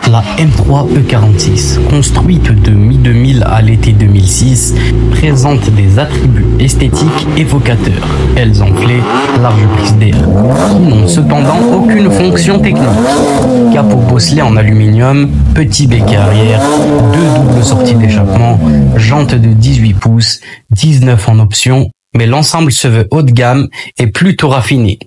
La M3 E46, construite de mi-2000 à l'été 2006, présente des attributs esthétiques évocateurs. Ailes enflées, large prise d'air, qui n'ont cependant aucune fonction technique. Capot bosselé en aluminium, petit béquet arrière, 2 doubles sorties d'échappement, jantes de 18 pouces, 19 en option, mais l'ensemble se veut haut de gamme et plutôt raffiné.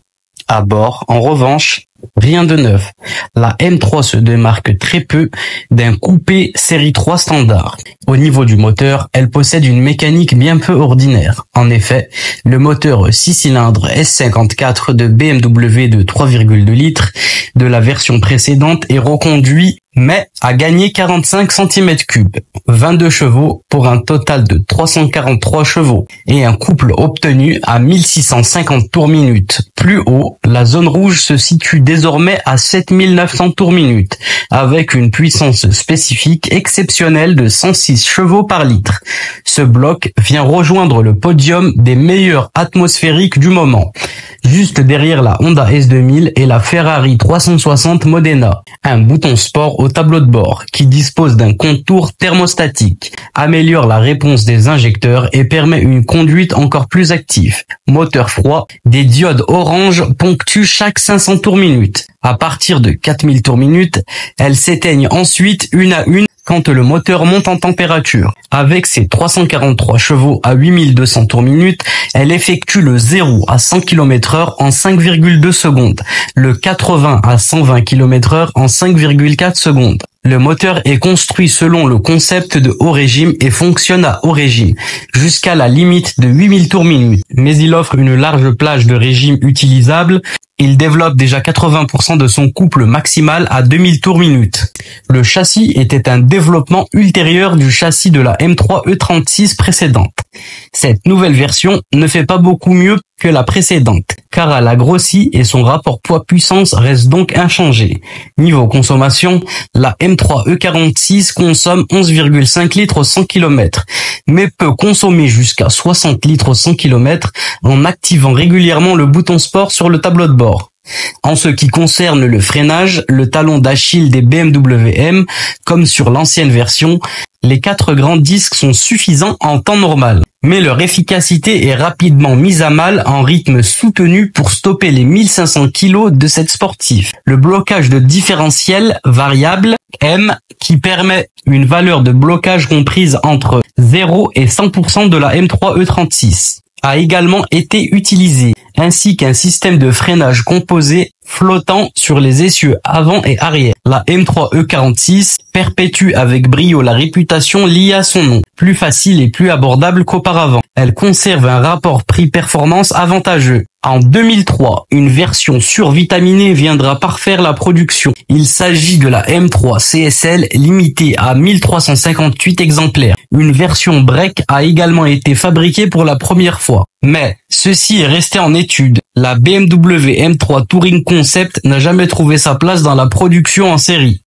À bord, en revanche, rien de neuf. La M3 se démarque très peu d'un coupé série 3 standard. Au niveau du moteur, elle possède une mécanique bien peu ordinaire. En effet, le moteur 6 cylindres S54 de BMW de 3,2 litres de la version précédente est reconduit mais a gagné 45 cm3, 22 chevaux pour un total de 343 chevaux et un couple obtenu à 1650 tours minute. Plus haut, la zone rouge se situe désormais à 7900 tours minute avec une puissance spécifique exceptionnelle de 106 chevaux par litre. Ce bloc vient rejoindre le podium des meilleurs atmosphériques du moment, juste derrière la Honda S2000 et la Ferrari 360 Modena. Un bouton sport au tableau de bord qui dispose d'un contour thermostatique, améliore la réponse des injecteurs et permet une conduite encore plus active. Moteur froid, des diodes orange ponctuent chaque 500 tours minute. À partir de 4000 tours minute, elles s'éteignent ensuite une à une quand le moteur monte en température. Avec ses 343 chevaux à 8200 tours minute, elle effectue le 0 à 100 km/h en 5,2 secondes, le 80 à 120 km/h en 5,4 secondes. Le moteur est construit selon le concept de haut régime et fonctionne à haut régime, jusqu'à la limite de 8000 tours minute. Mais il offre une large plage de régime utilisable. Il développe déjà 80% de son couple maximal à 2000 tours minute. Le châssis était un développement ultérieur du châssis de la M3 E36 précédente. Cette nouvelle version ne fait pas beaucoup mieux que la précédente, car elle a grossi et son rapport poids-puissance reste donc inchangé. Niveau consommation, la M3 E46 consomme 11,5 litres au 100 km, mais peut consommer jusqu'à 60 litres au 100 km en activant régulièrement le bouton sport sur le tableau de bord. En ce qui concerne le freinage, le talon d'Achille des BMW M, comme sur l'ancienne version, les 4 grands disques sont suffisants en temps normal. Mais leur efficacité est rapidement mise à mal en rythme soutenu pour stopper les 1500 kg de cette sportive. Le blocage de différentiel variable M, qui permet une valeur de blocage comprise entre 0 et 100% de la M3 E36, a également été utilisé, ainsi qu'un système de freinage composé flottant sur les essieux avant et arrière. La M3 E46 perpétue avec brio la réputation liée à son nom, plus facile et plus abordable qu'auparavant. Elle conserve un rapport prix-performance avantageux. En 2003, une version survitaminée viendra parfaire la production. Il s'agit de la M3 CSL limitée à 1358 exemplaires. Une version break a également été fabriquée pour la première fois. Mais ceci est resté en étude. La BMW M3 Touring Concept n'a jamais trouvé sa place dans la production en série.